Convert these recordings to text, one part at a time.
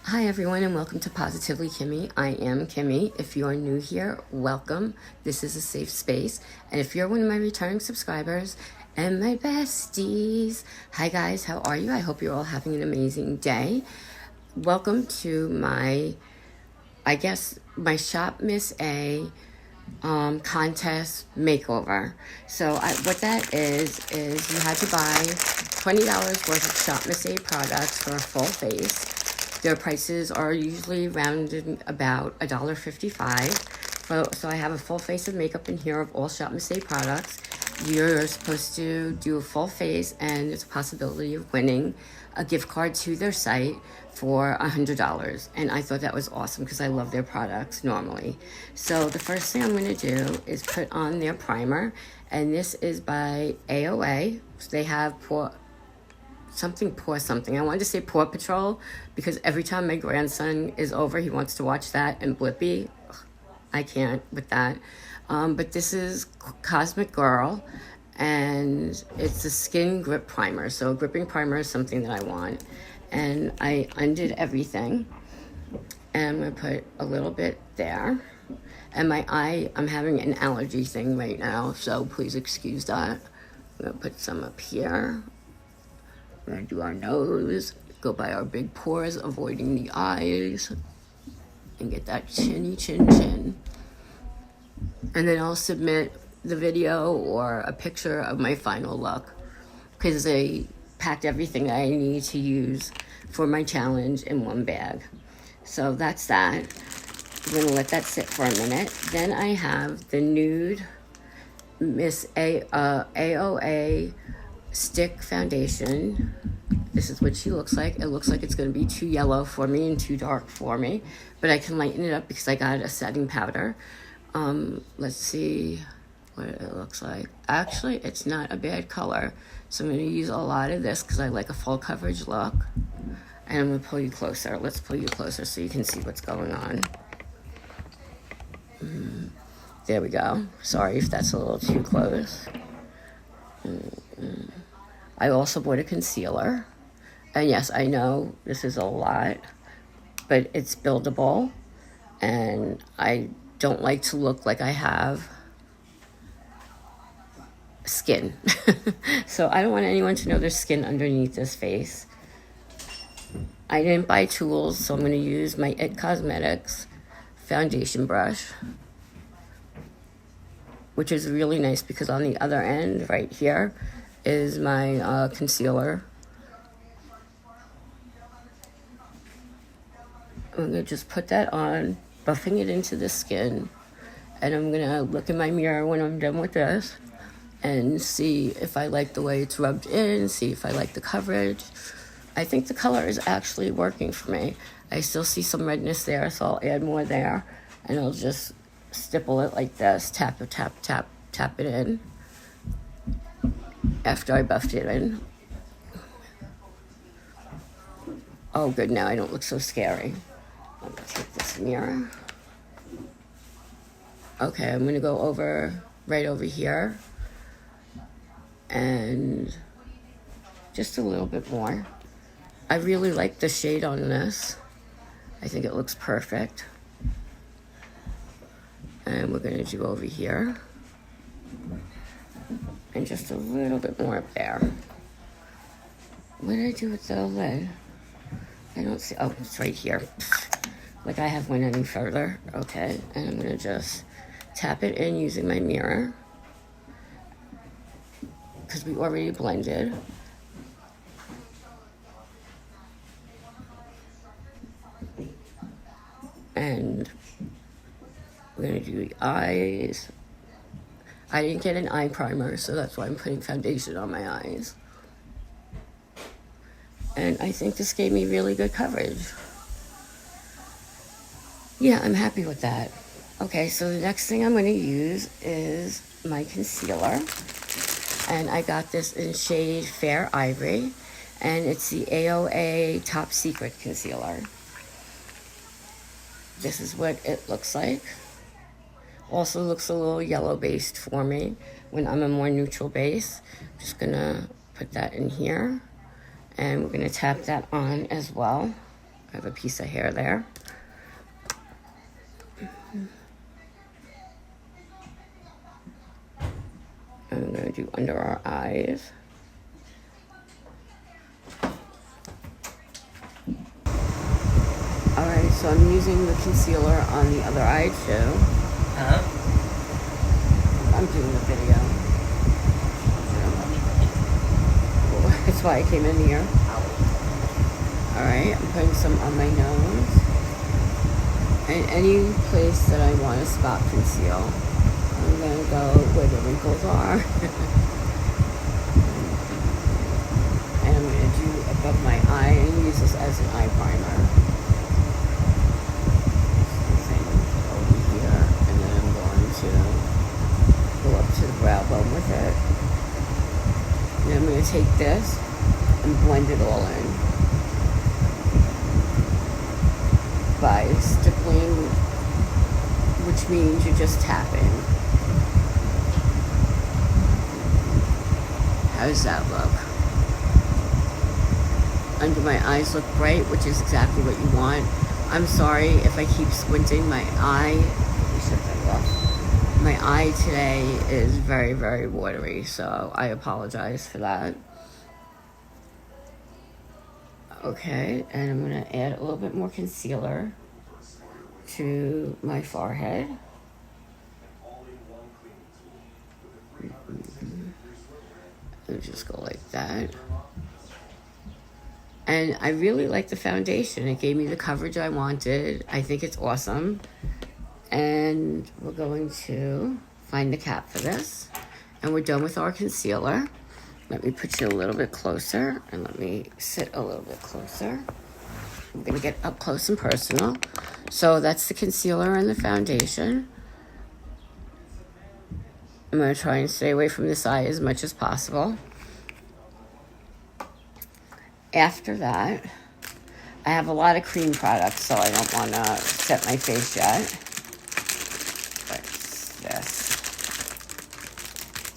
Hi everyone and welcome to Positively Kimmy. I am Kimmy. If you are new here, welcome. This is a safe space. And if you're one of my returning subscribers and my besties, hi guys, how are you? I hope you're all having an amazing day. Welcome to my Shop Miss A contest makeover. So what that is you had to buy $20 worth of Shop Miss A products for a full face. Their prices are usually rounded about $1.55. So I have a full face of makeup in here of all Shop Miss A products. You're supposed to do a full face, and there's a possibility of winning a gift card to their site for $100. And I thought that was awesome because I love their products normally. So the first thing I'm going to do is put on their primer, and this is by AOA. So they have Paw Something. I wanted to say Paw Patrol because every time my grandson is over, he wants to watch that and Blippi. Ugh, I can't with that. But this is Cosmic Girl, and it's a skin grip primer. So a gripping primer is something that I want. And I undid everything. And I'm going to put a little bit there. And my eye, I'm having an allergy thing right now, so please excuse that. I'm going to put some up here. We're going to do our nose, go by our big pores, avoiding the eyes, and get that chinny chin. And then I'll submit the video or a picture of my final look because I packed everything that I need to use for my challenge in one bag. So that's that. I'm going to let that sit for a minute. Then I have the nude AOA stick foundation. This is what she looks like. It looks like it's going to be too yellow for me and too dark for me, but I can lighten it up because I got a setting powder. Let's see what it looks like. Actually, it's not a bad color, so I'm going to use a lot of this because I like a full coverage look. And I'm going to pull you closer. Let's pull you closer so you can see what's going on. There we go. Sorry if that's a little too close. I also bought a concealer. And yes, I know this is a lot, but it's buildable. And I don't like to look like I have skin. So I don't want anyone to know there's skin underneath this face. I didn't buy tools, so I'm going to use my IT Cosmetics foundation brush, which is really nice because on the other end right here is my concealer. I'm going to just put that on, buffing it into the skin, and I'm going to look in my mirror when I'm done with this and see if I like the way it's rubbed in, see if I like the coverage. I think the color is actually working for me. I still see some redness there, so I'll add more there, and I'll just stipple it like this, tap it in after I buffed it in. Oh, good, now I don't look so scary. I'm gonna take this mirror. Okay, I'm gonna go right over here, and just a little bit more. I really like the shade on this. I think it looks perfect. And we're gonna do over here. And just a little bit more up there. What did I do with the lid? I don't see, oh, it's right here. Like I have went any further. Okay, and I'm gonna just tap it in using my mirror because we already blended. And we're gonna do the eyes. I didn't get an eye primer, so that's why I'm putting foundation on my eyes. And I think this gave me really good coverage. Yeah, I'm happy with that. Okay, so the next thing I'm going to use is my concealer. And I got this in shade Fair Ivory. And it's the AOA Top Secret Concealer. This is what it looks like. Also looks a little yellow based for me when I'm a more neutral base. Just gonna put that in here. And we're gonna tap that on as well. I have a piece of hair there. I'm going to do under our eyes. Alright, so I'm using the concealer on the other eye too. I'm doing the video. That's why I came in here. Alright, I'm putting some on my nose. And any place that I want to spot conceal. I'm going to go where the wrinkles are. And I'm going to do above my eye and use this as an eye primer. Over here. And then I'm going to go up to the brow bone with it. And I'm going to take this and blend it all in by stippling, which means you're just tapping. How does that look? Under my eyes look bright, which is exactly what you want. I'm sorry if I keep squinting. My eye, let me shut that off. My eye today is very, very watery, so I apologize for that. Okay, and I'm going to add a little bit more concealer to my forehead. And just go like that. And I really like the foundation. It gave me the coverage I wanted. I think it's awesome. And we're going to find the cap for this. And we're done with our concealer. Let me put you a little bit closer, and let me sit a little bit closer. I'm going to get up close and personal. So that's the concealer and the foundation. I'm going to try and stay away from this eye as much as possible. After that, I have a lot of cream products, so I don't want to set my face yet. What's this?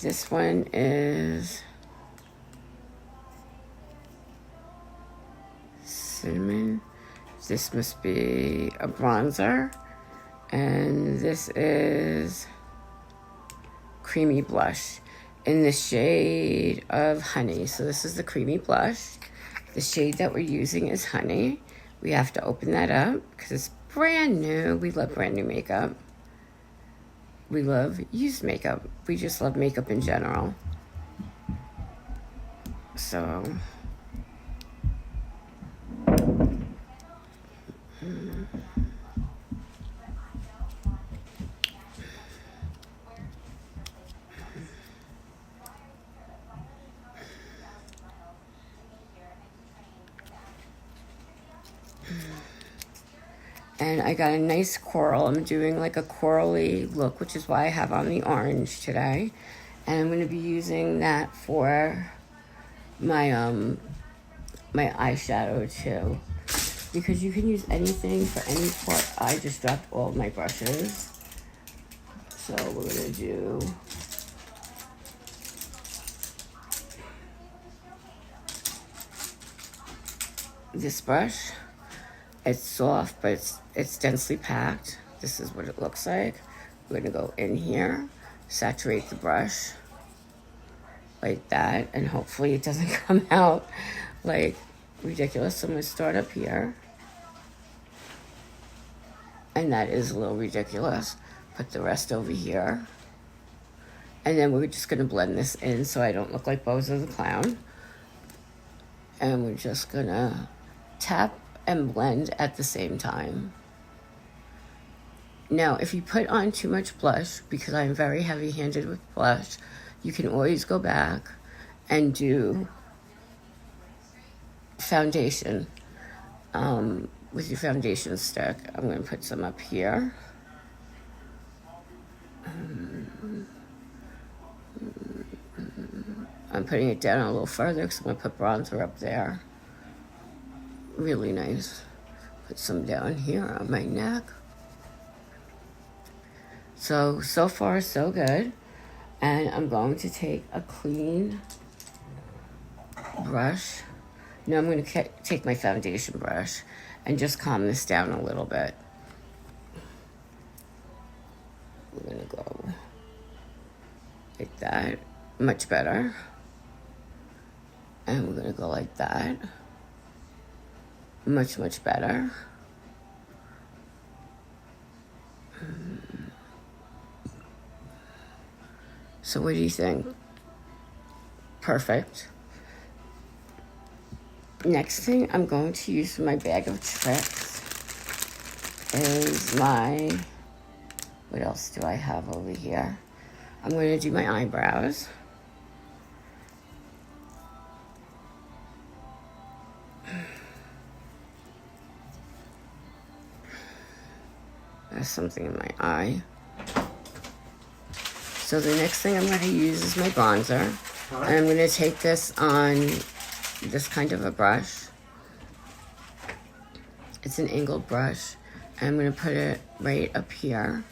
This one is cinnamon. This must be a bronzer. And this is creamy blush in the shade of Honey. So this is the creamy blush. The shade that we're using is Honey. We have to open that up because it's brand new. We love brand new makeup. We love used makeup. We just love makeup in general. So and I got a nice coral. I'm doing like a corally look, which is why I have on the orange today. And I'm going to be using that for my my eyeshadow too. Because you can use anything for any part. I just dropped all of my brushes. So we're going to do this brush. It's soft, but it's densely packed. This is what it looks like. We're going to go in here, saturate the brush like that, and hopefully it doesn't come out like ridiculous. So I'm going to start up here. And that is a little ridiculous. Put the rest over here. And then we're just going to blend this in so I don't look like Bozo the Clown. And we're just going to tap and blend at the same time. Now, if you put on too much blush, because I'm very heavy-handed with blush, you can always go back and do foundation with your foundation stick. I'm going to put some up here. I'm putting it down a little further because I'm going to put bronzer up there. Really nice. Put some down here on my neck. So far, so good. And I'm going to take a clean brush. Now I'm going to take my foundation brush. and just calm this down a little bit. We're gonna go like that, much better. And we're gonna go like that, much, much better. So what do you think? Perfect. Next thing I'm going to use for my bag of tricks is what else do I have over here? I'm going to do my eyebrows. There's something in my eye. So the next thing I'm going to use is my bronzer. And I'm going to take this on this kind of a brush. It's an angled brush. And I'm going to put it right up here.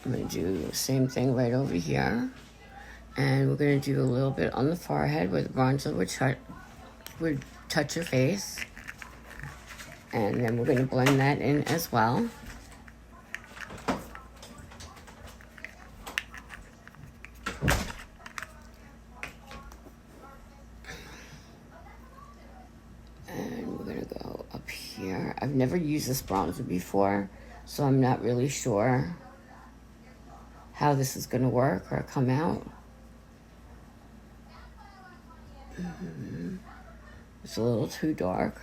I'm going to do the same thing right over here. And we're going to do a little bit on the forehead where the bronzer would touch your face. And then we're going to blend that in as well. I've never used this bronzer before, so I'm not really sure how this is going to work or come out. It's a little too dark.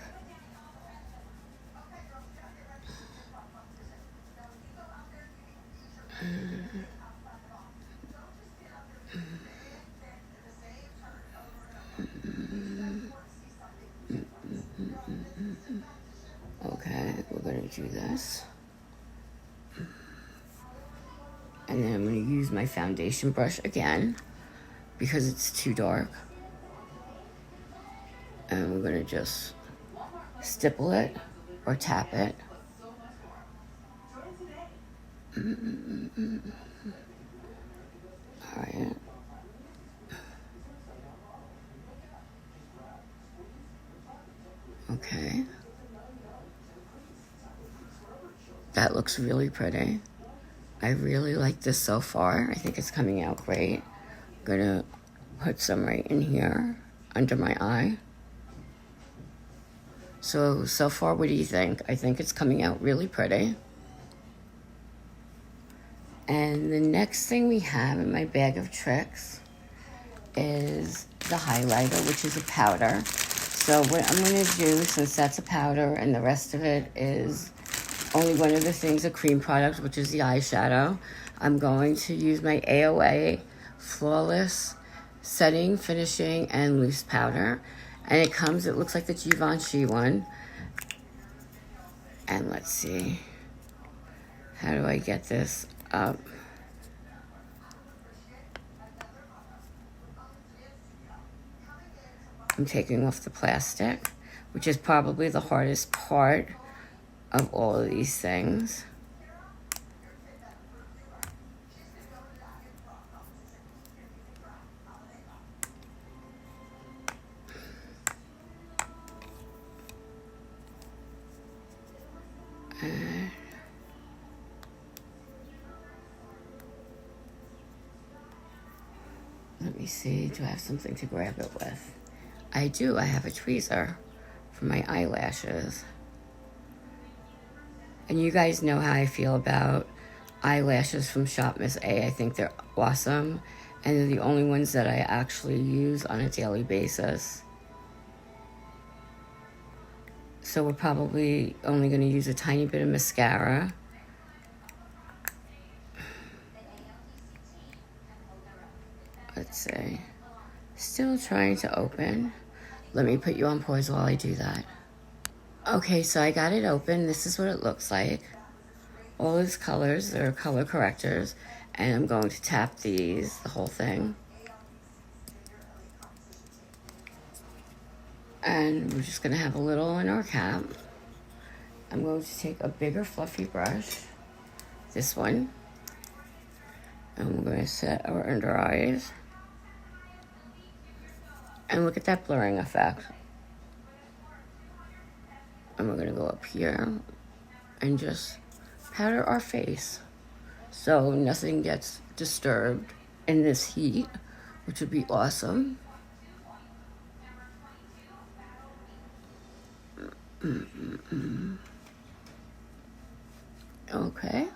Okay, we're going to do this. And then I'm going to use my foundation brush again because it's too dark. And we're going to just stipple it or tap it. All right. Okay. That looks really pretty. I really like this so far. I think it's coming out great. I'm gonna put some right in here under my eye. So far, what do you think? I think it's coming out really pretty. And the next thing we have in my bag of tricks is the highlighter, which is a powder. So what I'm gonna do, since that's a powder and the rest of it is only one of the things, a cream product, which is the eyeshadow, I'm going to use my AOA Flawless Setting, Finishing, and Loose Powder. And it looks like the Givenchy one. And let's see, how do I get this up? I'm taking off the plastic, which is probably the hardest part of all of these things. Let me see, do I have something to grab it with? I do, I have a tweezer for my eyelashes. And you guys know how I feel about eyelashes from shopmissa. I think they're awesome. And they're the only ones that I actually use on a daily basis. So we're probably only going to use a tiny bit of mascara. Let's see. Still trying to open. Let me put you on pause while I do that. Okay, so I got it open. This is what it looks like. All these colors, they're color correctors. And I'm going to tap these, the whole thing. And we're just going to have a little in our cap. I'm going to take a bigger fluffy brush, this one. And we're going to set our under eyes. And look at that blurring effect. And we're going to go up here and just powder our face so nothing gets disturbed in this heat, which would be awesome. Okay.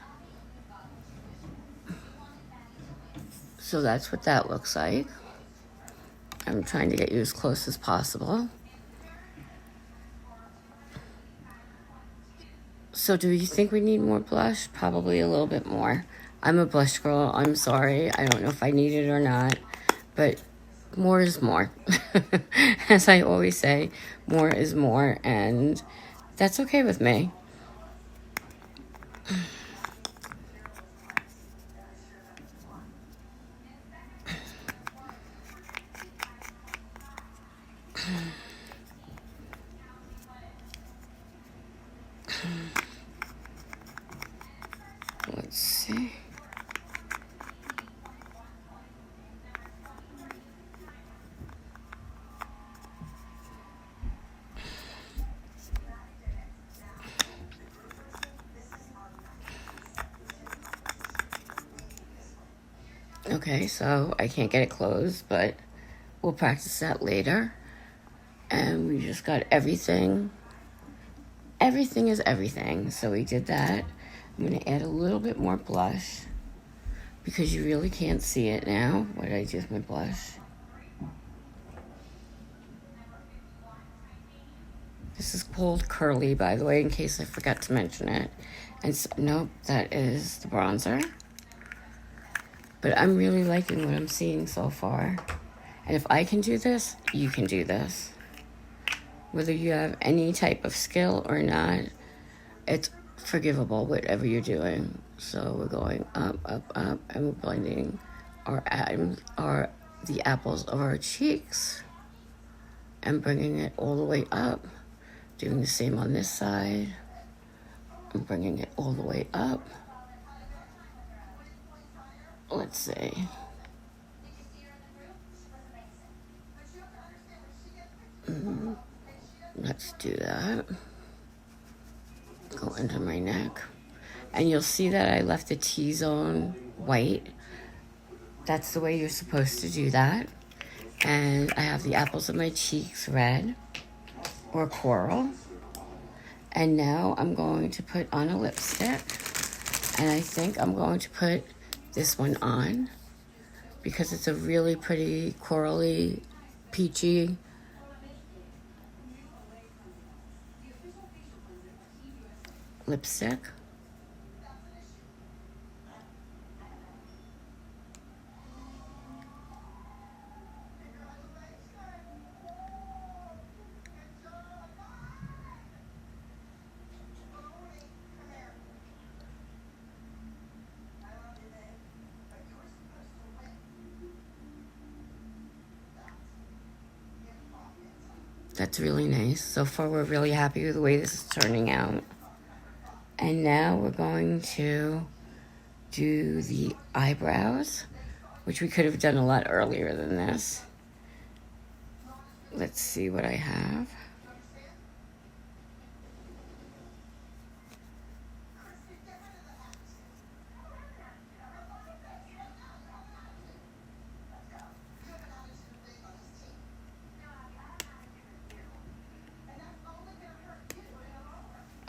So that's what that looks like. I'm trying to get you as close as possible. So do you think we need more blush? Probably a little bit more. I'm a blush girl. I'm sorry. I don't know if I need it or not, but more is more. As I always say, more is more, and that's okay with me. Let's see. Okay, so I can't get it closed, but we'll practice that later. And we just got everything. Everything is everything. So we did that. I'm going to add a little bit more blush because you really can't see it now. What did I do with my blush? This is called Curly, by the way, in case I forgot to mention it. And so, nope, that is the bronzer. But I'm really liking what I'm seeing so far. And if I can do this, you can do this. Whether you have any type of skill or not, it's forgivable, whatever you're doing. So we're going up, up, up, and we're blending the apples of our cheeks and bringing it all the way up. Doing the same on this side. I'm bringing it all the way up. Let's see. Let's do that. Go into my neck. And you'll see that I left the T-zone white. That's the way you're supposed to do that. And I have the apples of my cheeks red or coral. And now I'm going to put on a lipstick. And I think I'm going to put this one on because it's a really pretty corally, peachy lipstick. That's really nice. So far, we're really happy with the way this is turning out. And now we're going to do the eyebrows, which we could have done a lot earlier than this. Let's see what I have.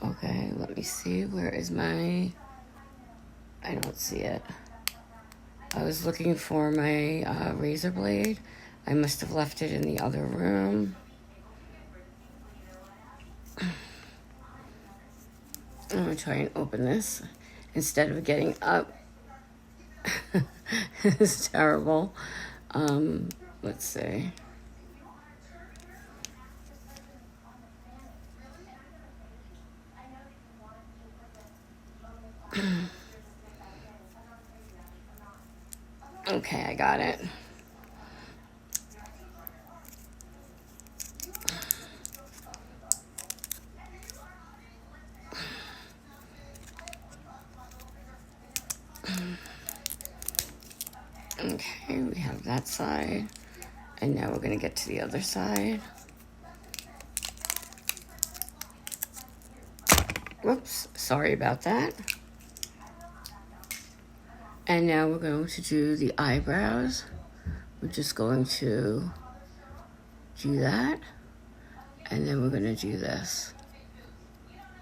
Okay, let me see. Where is my... I don't see it. I was looking for my razor blade. I must have left it in the other room. I'm going to try and open this instead of getting up. It's terrible. Let's see. Okay, I got it. Okay, we have that side. And now we're going to get to the other side. Whoops, sorry about that. And now we're going to do the eyebrows. We're just going to do that. And then we're going to do this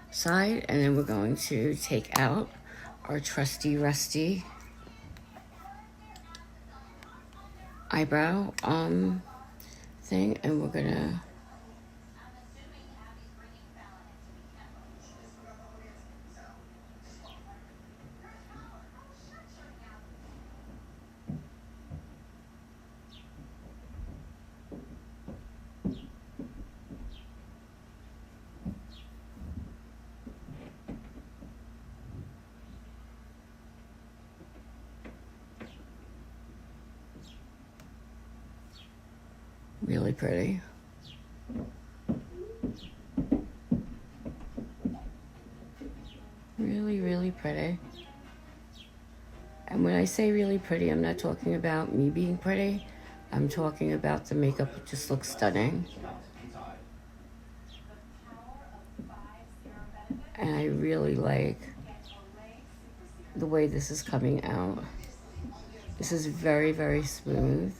side. And then we're going to take out our trusty rusty eyebrow thing. And we're going to really pretty. Really, really pretty. And when I say really pretty, I'm not talking about me being pretty. I'm talking about the makeup. It just looks stunning. And I really like the way this is coming out. This is very, very smooth.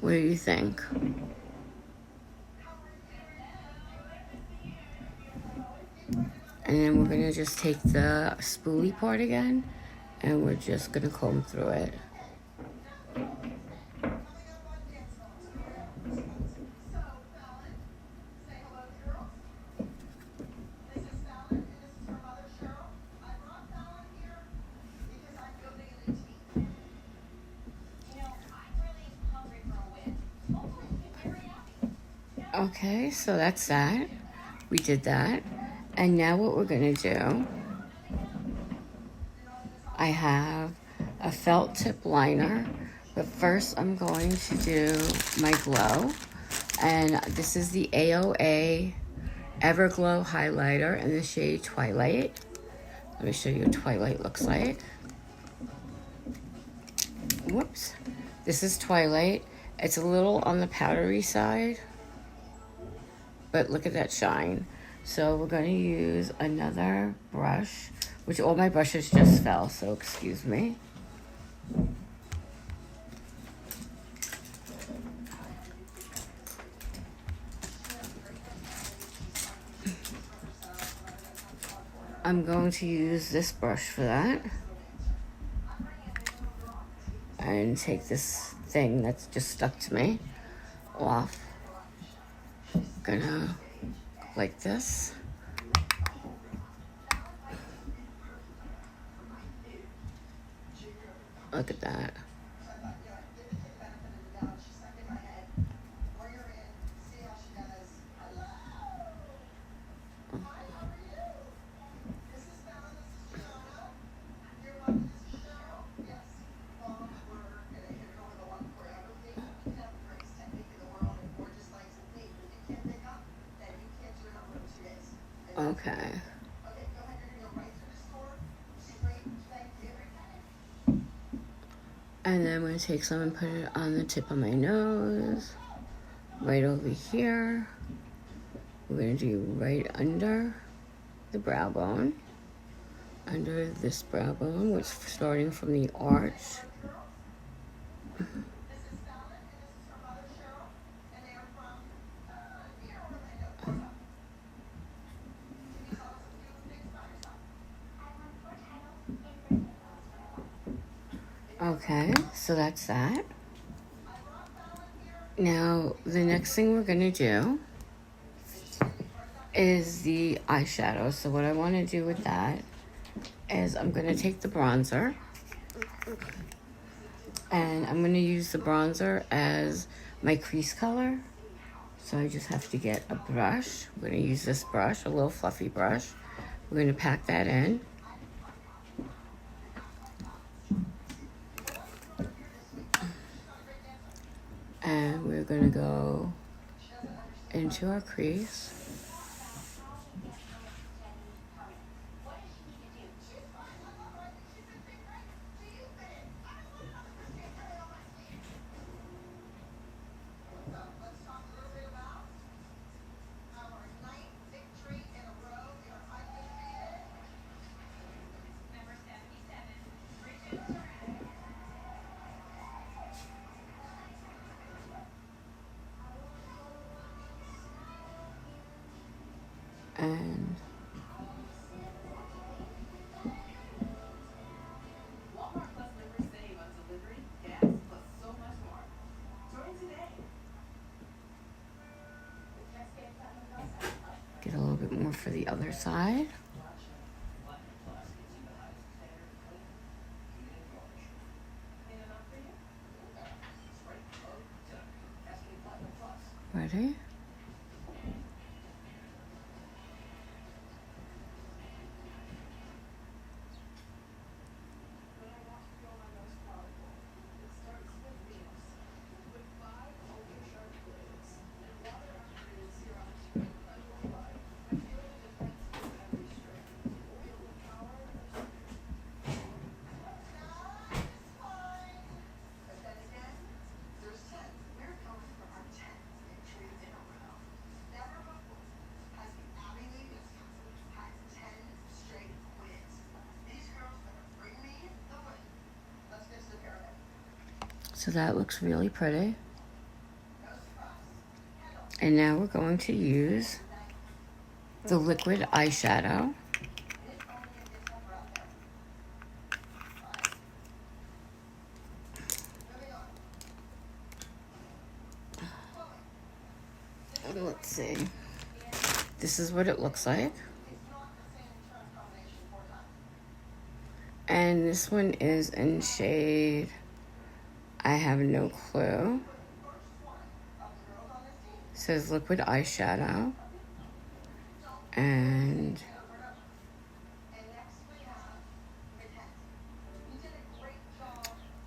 What do you think? And then we're going to just take the spoolie part again, and we're just going to comb through it. Okay, so that's that. We did that. And now what we're going to do, I have a felt tip liner, but first I'm going to do my glow. And this is the AOA Everglow highlighter in the shade Twilight. Let me show you what Twilight looks like. Whoops. This is Twilight. It's a little on the powdery side, but look at that shine. So we're going to use another brush, which all my brushes just fell, so excuse me. I'm going to use this brush for that. And take this thing that's just stuck to me off. Gonna like this. Look at that. Okay. And then I'm going to take some and put it on the tip of my nose, right over here. We're going to do right under the brow bone, under this brow bone, which is starting from the arch. Okay, so that's that. Now, the next thing we're going to do is the eyeshadow. So what I want to do with that is I'm going to take the bronzer, and I'm going to use the bronzer as my crease color. So I just have to get a brush. We're going to use this brush, a little fluffy brush. We're going to pack that in. And we're going to go into our crease. And get a little bit more for the other side. Ready? So that looks really pretty. And now we're going to use the liquid eyeshadow. Let's see. This is what it looks like. And this one is in shade, I have no clue. It says liquid eyeshadow. And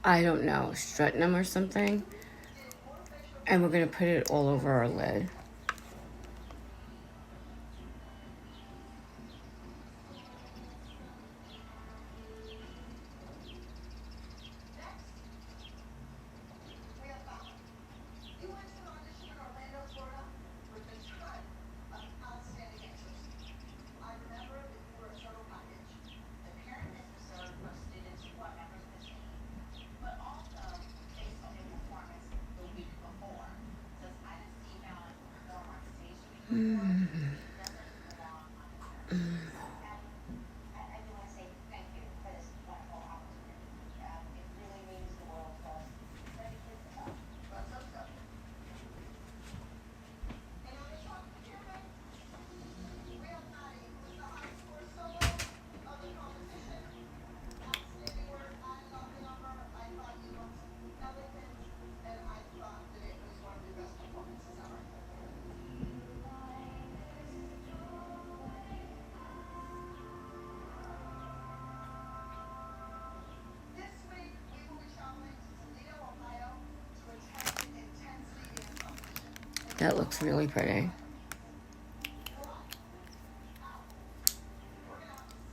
I don't know, stretnum or something. And we're going to put it all over our lid. That looks really pretty.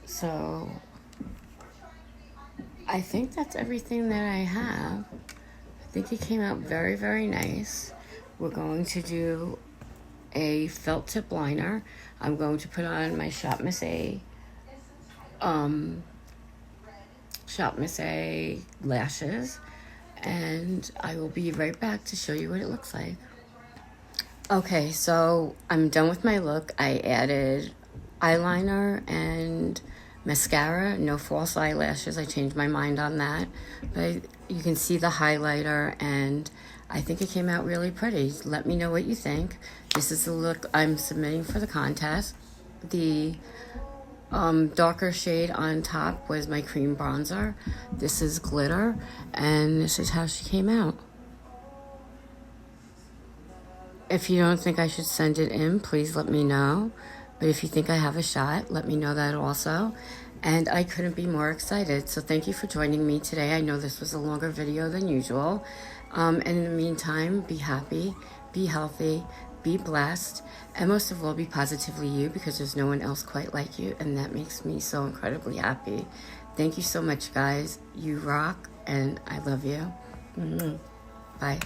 So I think that's everything that I have. I think it came out very, very nice. We're going to do a felt tip liner. I'm going to put on my shopmissa lashes, and I will be right back to show you what it looks like. Okay, so I'm done with my look. I added eyeliner and mascara, no false eyelashes. I changed my mind on that. But you can see the highlighter, and I think it came out really pretty. Let me know what you think. This is the look I'm submitting for the contest. The darker shade on top was my cream bronzer. This is glitter, and this is how she came out. If you don't think I should send it in, please let me know. But if you think I have a shot, let me know that also. And I couldn't be more excited. So thank you for joining me today. I know this was a longer video than usual. And in the meantime, be happy, be healthy, be blessed, and most of all, be positively you, because there's no one else quite like you. And that makes me so incredibly happy. Thank you so much, guys. You rock, and I love you. Bye.